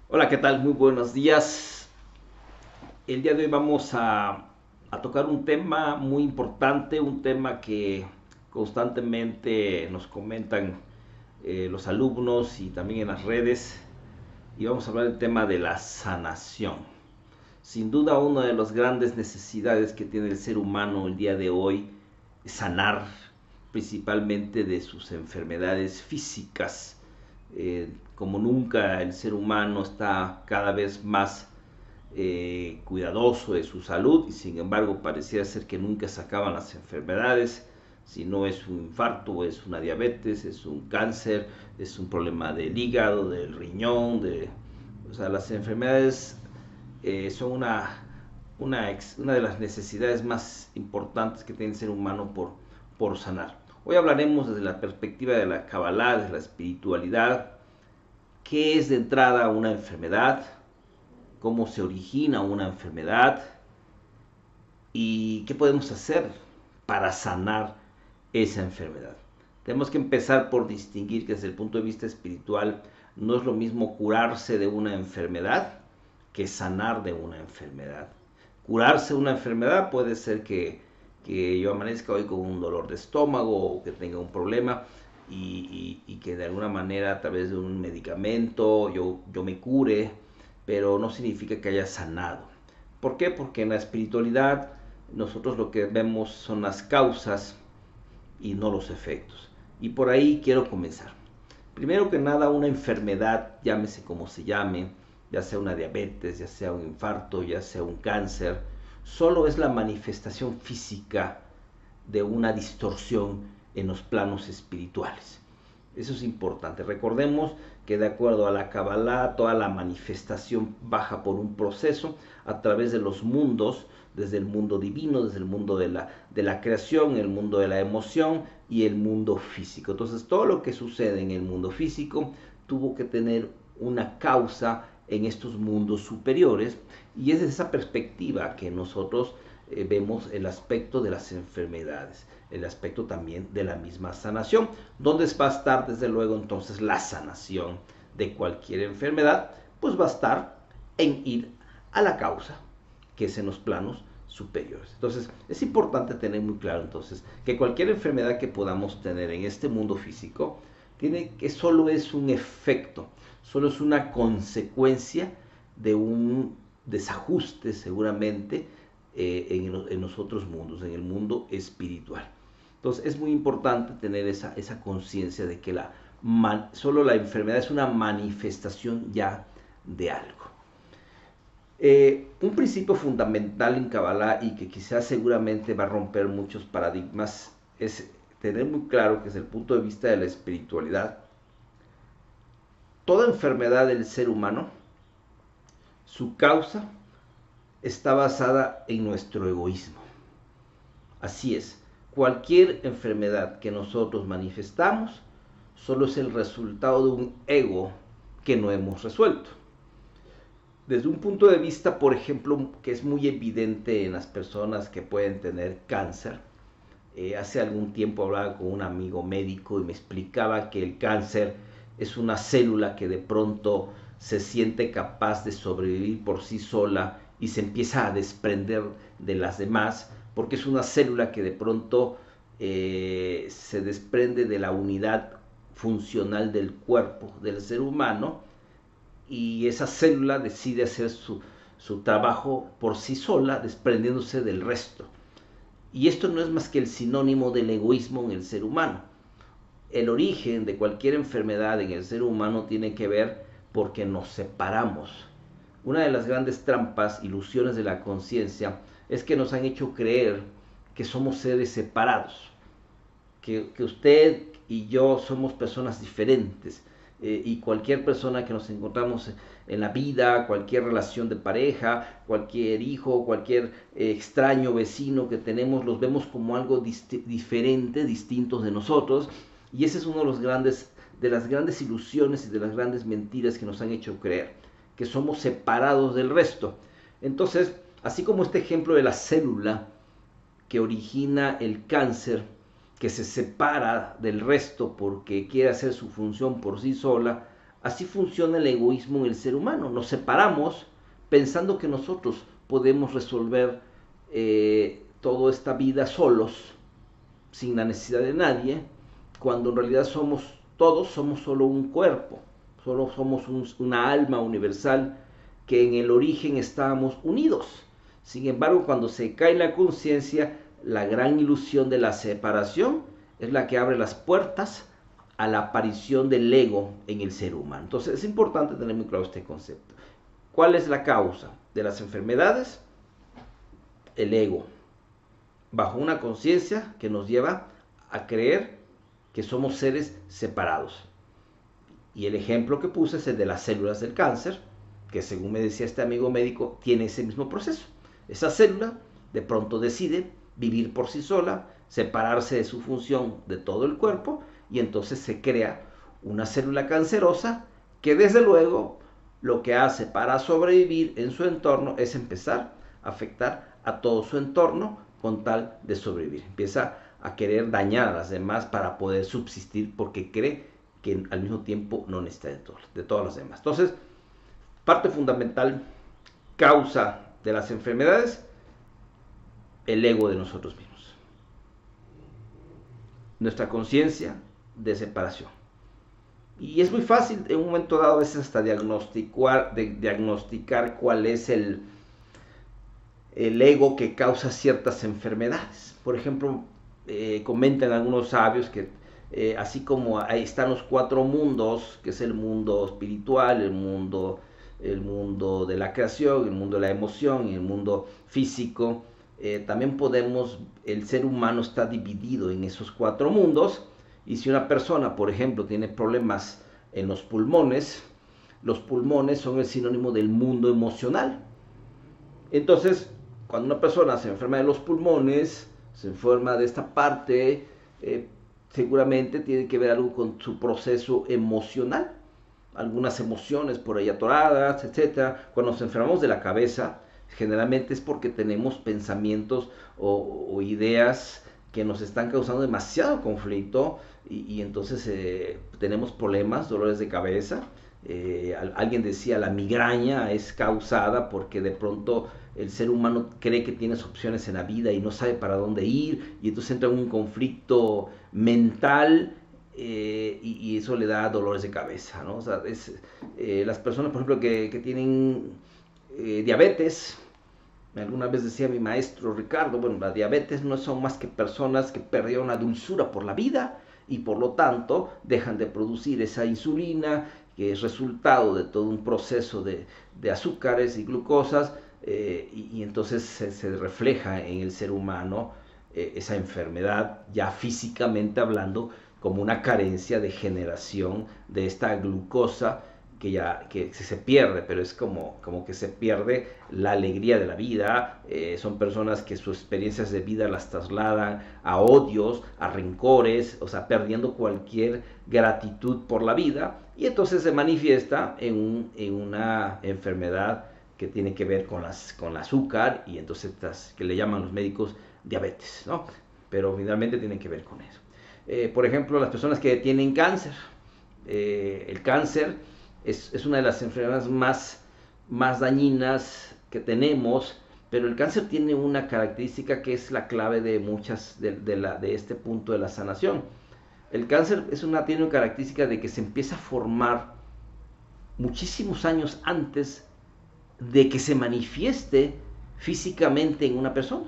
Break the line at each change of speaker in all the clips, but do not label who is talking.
Hola, ¿qué tal? Muy buenos días. El día de hoy vamos a tocar un tema muy importante, un tema que constantemente nos comentan los alumnos y también en las redes. Y vamos a hablar del tema de la sanación. Sin duda, una de las grandes necesidades que tiene el ser humano el día de hoy es sanar principalmente de sus enfermedades físicas. Como nunca el ser humano está cada vez más cuidadoso de su salud y sin embargo pareciera ser que nunca se acaban las enfermedades. Si no es un infarto, es una diabetes, es un cáncer, es un problema del hígado, del riñón, o sea, las enfermedades son una de las necesidades más importantes que tiene el ser humano por sanar. Hoy hablaremos desde la perspectiva de la Kabbalah, de la espiritualidad, qué es de entrada una enfermedad, cómo se origina una enfermedad y qué podemos hacer para sanar esa enfermedad. Tenemos que empezar por distinguir que desde el punto de vista espiritual no es lo mismo curarse de una enfermedad que sanar de una enfermedad. Curarse de una enfermedad puede ser que yo amanezca hoy con un dolor de estómago o que tenga un problema y que de alguna manera a través de un medicamento yo me cure, pero no significa que haya sanado. ¿Por qué? Porque en la espiritualidad nosotros lo que vemos son las causas y no los efectos. Y por ahí quiero comenzar. Primero que nada, una enfermedad, llámese como se llame, ya sea una diabetes, ya sea un infarto, ya sea un cáncer, solo es la manifestación física de una distorsión en los planos espirituales. Eso es importante. Recordemos que de acuerdo a la Kabbalah, toda la manifestación baja por un proceso a través de los mundos, desde el mundo divino, desde el mundo de la creación, el mundo de la emoción y el mundo físico. Entonces, todo lo que sucede en el mundo físico tuvo que tener una causa en estos mundos superiores, y es desde esa perspectiva que nosotros vemos el aspecto de las enfermedades, el aspecto también de la misma sanación, donde va a estar desde luego entonces la sanación de cualquier enfermedad, pues va a estar en ir a la causa, que es en los planos superiores. Entonces es importante tener muy claro entonces que cualquier enfermedad que podamos tener en este mundo físico tiene que solo es un efecto, solo es una consecuencia de un desajuste seguramente en los otros mundos, en el mundo espiritual. Entonces es muy importante tener esa conciencia de que solo la enfermedad es una manifestación ya de algo. Un principio fundamental en Kabbalah y que quizás seguramente va a romper muchos paradigmas es tener muy claro que desde el punto de vista de la espiritualidad, toda enfermedad del ser humano, su causa está basada en nuestro egoísmo. Así es, cualquier enfermedad que nosotros manifestamos solo es el resultado de un ego que no hemos resuelto. Desde un punto de vista, por ejemplo, que es muy evidente en las personas que pueden tener cáncer, hace algún tiempo hablaba con un amigo médico y me explicaba que el cáncer es una célula que de pronto se siente capaz de sobrevivir por sí sola y se empieza a desprender de las demás, porque es una célula que de pronto se desprende de la unidad funcional del cuerpo del ser humano, y esa célula decide hacer su trabajo por sí sola, desprendiéndose del resto. Y esto no es más que el sinónimo del egoísmo en el ser humano. El origen de cualquier enfermedad en el ser humano tiene que ver porque nos separamos. Una de las grandes trampas, ilusiones de la conciencia, es que nos han hecho creer que somos seres separados, que usted y yo somos personas diferentes, y cualquier persona que nos encontramos en la vida, cualquier relación de pareja, cualquier hijo, cualquier extraño vecino que tenemos, los vemos como algo diferente, distintos de nosotros, y ese es uno de las grandes ilusiones y de las grandes mentiras que nos han hecho creer, que somos separados del resto. Entonces, así como este ejemplo de la célula que origina el cáncer, que se separa del resto porque quiere hacer su función por sí sola, Así funciona el egoísmo en el ser humano. Nos separamos pensando que nosotros podemos resolver toda esta vida solos, sin la necesidad de nadie, cuando en realidad todos somos solo un cuerpo, solo somos una alma universal que en el origen estábamos unidos. Sin embargo, cuando se cae la conciencia, la gran ilusión de la separación es la que abre las puertas a la aparición del ego en el ser humano. Entonces es importante tener muy claro este concepto. ¿Cuál es la causa de las enfermedades? El ego, bajo una conciencia que nos lleva a creer que somos seres separados. Y el ejemplo que puse es el de las células del cáncer, que según me decía este amigo médico, tiene ese mismo proceso. Esa célula de pronto decide vivir por sí sola, separarse de su función de todo el cuerpo, y entonces se crea una célula cancerosa que desde luego lo que hace para sobrevivir en su entorno es empezar a afectar a todo su entorno con tal de sobrevivir. Empieza a querer dañar a las demás para poder subsistir porque cree que al mismo tiempo no necesita de todas las demás. Entonces, parte fundamental, causa de las enfermedades, el ego de nosotros mismos. Nuestra conciencia de separación. Y es muy fácil en un momento dado a veces hasta diagnosticar cuál es el ego que causa ciertas enfermedades. Por ejemplo, comentan algunos sabios que así como ahí están los cuatro mundos, que es el mundo espiritual, el mundo de la creación, el mundo de la emoción y el mundo físico, también el ser humano está dividido en esos cuatro mundos. Y si una persona, por ejemplo, tiene problemas en los pulmones son el sinónimo del mundo emocional. Entonces, cuando una persona se enferma de los pulmones, se enferma de esta parte, seguramente tiene que ver algo con su proceso emocional, algunas emociones por ahí atoradas, etc. Cuando nos enfermamos de la cabeza, generalmente es porque tenemos pensamientos o ideas que nos están causando demasiado conflicto y entonces tenemos problemas, dolores de cabeza. Alguien decía, la migraña es causada porque de pronto el ser humano cree que tienes opciones en la vida y no sabe para dónde ir, y entonces entra en un conflicto mental y eso le da dolores de cabeza, ¿no? O sea, las personas, por ejemplo, que tienen diabetes. Alguna vez decía mi maestro Ricardo, bueno, la diabetes no son más que personas que perdieron la dulzura por la vida y por lo tanto dejan de producir esa insulina que es resultado de todo un proceso de azúcares y glucosas, y entonces se refleja en el ser humano esa enfermedad, ya físicamente hablando, como una carencia de generación de esta glucosa que se pierde, pero es como que se pierde la alegría de la vida. Son personas que sus experiencias de vida las trasladan a odios, a rencores, o sea, perdiendo cualquier gratitud por la vida, y entonces se manifiesta en una enfermedad que tiene que ver con el azúcar, y entonces que le llaman los médicos diabetes, ¿no? Pero finalmente tiene que ver con eso. Por ejemplo, las personas que tienen cáncer, el cáncer es una de las enfermedades más dañinas que tenemos, pero el cáncer tiene una característica que es la clave de muchas de este punto de la sanación. El cáncer tiene una característica de que se empieza a formar muchísimos años antes de que se manifieste físicamente en una persona,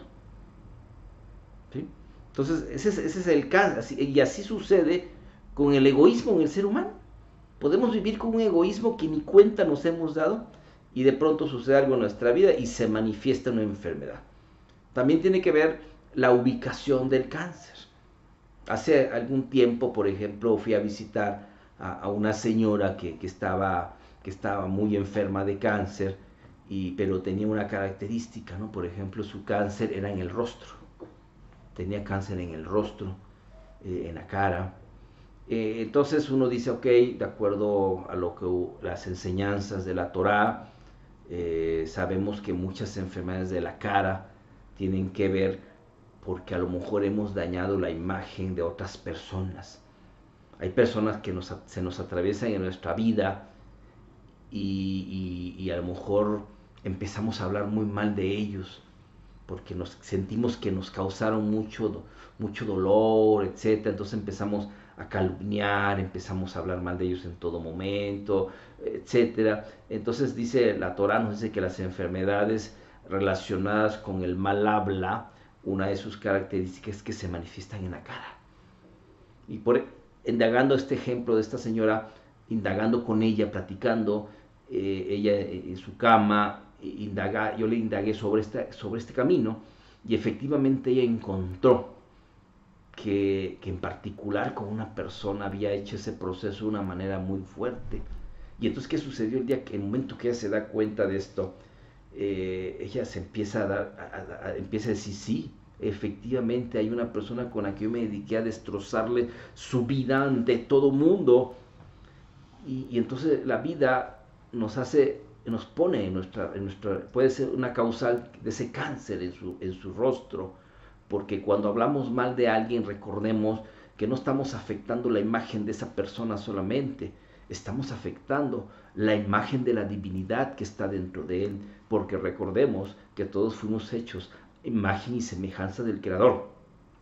¿sí? Entonces ese es el cáncer, y así sucede con el egoísmo en el ser humano. Podemos vivir con un egoísmo que ni cuenta nos hemos dado y de pronto sucede algo en nuestra vida y se manifiesta una enfermedad. También tiene que ver la ubicación del cáncer. Hace algún tiempo, por ejemplo, fui a visitar a una señora que estaba muy enferma de cáncer, pero tenía una característica, ¿no? Por ejemplo, su cáncer era en el rostro. Tenía cáncer en el rostro, en la cara. Entonces uno dice, ok, de acuerdo a las enseñanzas de la Torá, sabemos que muchas enfermedades de la cara tienen que ver porque a lo mejor hemos dañado la imagen de otras personas. Hay personas que se nos atraviesan en nuestra vida y a lo mejor empezamos a hablar muy mal de ellos porque nos sentimos que nos causaron mucho dolor, etcétera. Entonces empezamos a calumniar, empezamos a hablar mal de ellos en todo momento, etcétera. Entonces dice la Torá, nos dice que las enfermedades relacionadas con el mal habla, una de sus características es que se manifiestan en la cara. Y indagando este ejemplo de esta señora, indagando con ella, platicando, ella en su cama, yo le indagué sobre este camino, y efectivamente ella encontró que en particular con una persona había hecho ese proceso de una manera muy fuerte. Y entonces, ¿qué sucedió el momento que ella se da cuenta de esto? Ella se empieza empieza a decir, sí, efectivamente hay una persona con la que yo me dediqué a destrozarle su vida ante todo mundo. Y entonces la vida nos pone en nuestra, puede ser una causal de ese cáncer en su rostro, porque cuando hablamos mal de alguien, recordemos que no estamos afectando la imagen de esa persona solamente, estamos afectando la imagen de la divinidad que está dentro de él, porque recordemos que todos fuimos hechos imagen y semejanza del Creador.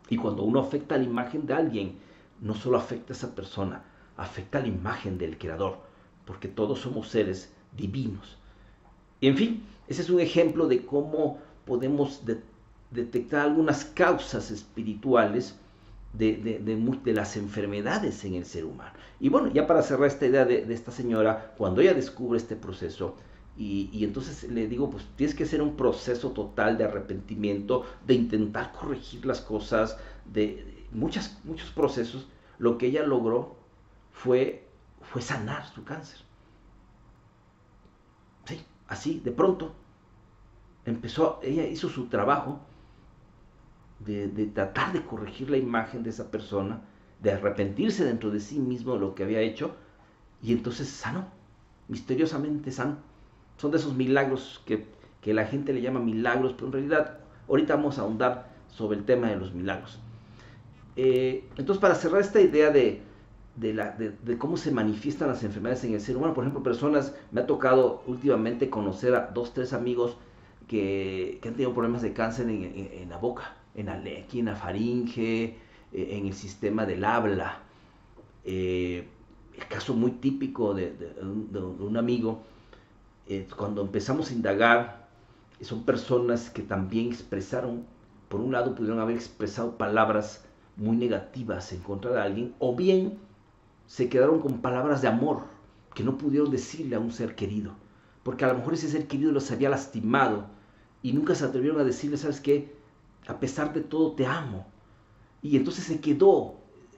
Y cuando uno afecta la imagen de alguien, no solo afecta a esa persona, afecta la imagen del Creador, porque todos somos seres divinos. Y en fin, ese es un ejemplo de cómo podemos detectar algunas causas espirituales de las enfermedades en el ser humano. Y bueno, ya para cerrar esta idea de esta señora, cuando ella descubre este proceso, y entonces le digo, pues tienes que hacer un proceso total de arrepentimiento, de intentar corregir las cosas, de muchos procesos. Lo que ella logró fue sanar su cáncer. Sí, así, de pronto, ella hizo su trabajo de tratar de corregir la imagen de esa persona, de arrepentirse dentro de sí mismo de lo que había hecho, y entonces sanó, misteriosamente sanó. Son de esos milagros que la gente le llama milagros, pero en realidad ahorita vamos a ahondar sobre el tema de los milagros. Entonces, para cerrar esta idea de cómo se manifiestan las enfermedades en el ser humano, por ejemplo, me ha tocado últimamente conocer a 2-3 amigos que han tenido problemas de cáncer en la boca, aquí en la faringe, en el sistema del habla. El caso muy típico de un amigo, cuando empezamos a indagar, son personas que también expresaron, por un lado pudieron haber expresado palabras muy negativas en contra de alguien, o bien se quedaron con palabras de amor que no pudieron decirle a un ser querido, porque a lo mejor ese ser querido los había lastimado y nunca se atrevieron a decirle, ¿sabes qué? A pesar de todo te amo. Y entonces se quedó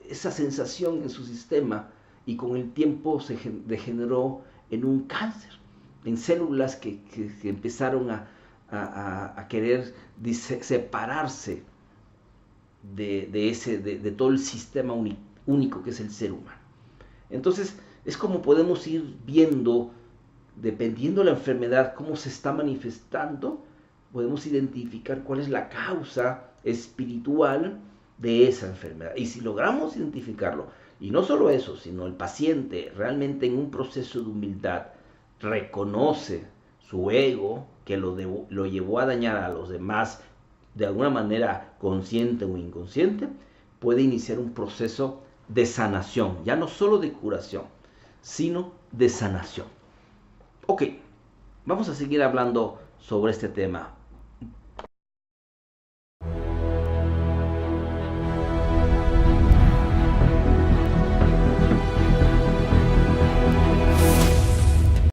esa sensación en su sistema, y con el tiempo se degeneró en un cáncer, en células que empezaron a querer separarse de todo el sistema único que es el ser humano. Entonces, es como podemos ir viendo, dependiendo de la enfermedad, cómo se está manifestando, podemos identificar cuál es la causa espiritual de esa enfermedad. Y si logramos identificarlo, y no solo eso, sino el paciente realmente en un proceso de humildad reconoce su ego, que lo llevó a dañar a los demás de alguna manera consciente o inconsciente, puede iniciar un proceso de sanación, ya no solo de curación, sino de sanación. Ok, vamos a seguir hablando sobre este tema